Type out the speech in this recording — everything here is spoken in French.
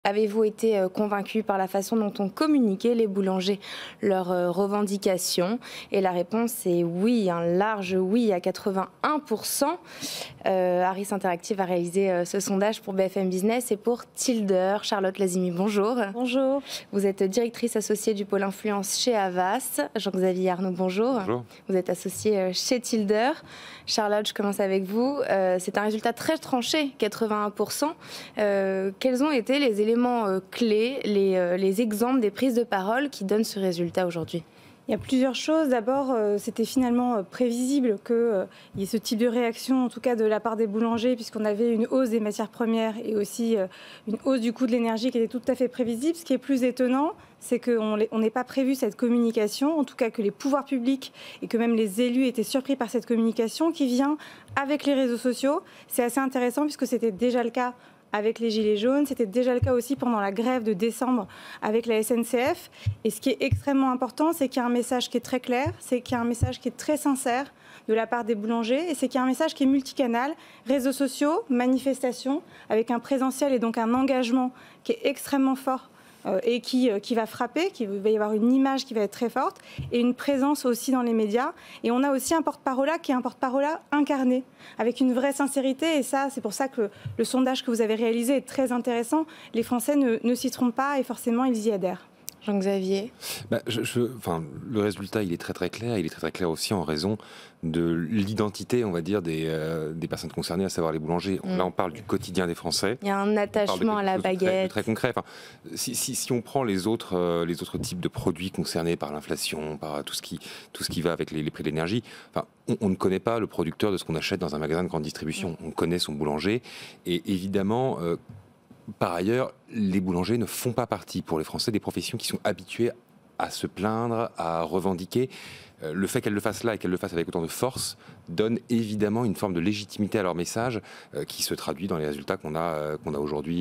Avez-vous été convaincu par la façon dont ont communiqué les boulangers leurs revendications? Et la réponse est oui, un large oui à 81%. Harris Interactive a réalisé ce sondage pour BFM Business et pour Tilder. Charlotte Lazimi, bonjour. Bonjour. Vous êtes directrice associée du pôle influence chez Havas. Jean-Xavier Arnaud, bonjour. Bonjour. Vous êtes associée chez Tilder. Charlotte, je commence avec vous. C'est un résultat très tranché, 81%. Quels ont été les éléments clés, les exemples des prises de parole qui donnent ce résultat aujourd'hui? Il y a plusieurs choses. D'abord, c'était finalement prévisible qu'il y ait ce type de réaction, en tout cas de la part des boulangers, puisqu'on avait une hausse des matières premières et aussi une hausse du coût de l'énergie qui était tout à fait prévisible. Ce qui est plus étonnant, c'est qu'on n'ait pas prévu cette communication, en tout cas que les pouvoirs publics et que même les élus étaient surpris par cette communication qui vient avec les réseaux sociaux. C'est assez intéressant puisque c'était déjà le cas avec les Gilets jaunes, c'était déjà le cas aussi pendant la grève de décembre avec la SNCF. Et ce qui est extrêmement important, c'est qu'il y a un message qui est très clair, c'est qu'il y a un message qui est très sincère de la part des boulangers, et c'est qu'il y a un message qui est multicanal, réseaux sociaux, manifestations, avec un présentiel et donc un engagement qui est extrêmement fort et qui va frapper, il va y avoir une image qui va être très forte et une présence aussi dans les médias. Et on a aussi un porte-parole qui est un porte-parole incarné, avec une vraie sincérité. Et ça, c'est pour ça que le sondage que vous avez réalisé est très intéressant. Les Français ne s'y trompent pas et forcément, ils y adhèrent. Jean-Xavier. Le résultat, il est très très clair. Il est très très clair aussi en raison de l'identité, on va dire, des personnes concernées, à savoir les boulangers. Là, on parle du quotidien des Français. Il y a un attachement à la baguette. Très concret. Enfin, si on prend les autres types de produits concernés par l'inflation, par tout ce qui va avec les prix de l'énergie, enfin, on ne connaît pas le producteur de ce qu'on achète dans un magasin de grande distribution. On connaît son boulanger. Et évidemment, par ailleurs, les boulangers ne font pas partie, pour les Français, des professions qui sont habituées à se plaindre, à revendiquer. Le fait qu'elles le fassent là et qu'elles le fassent avec autant de force donne évidemment une forme de légitimité à leur message qui se traduit dans les résultats qu'on a aujourd'hui.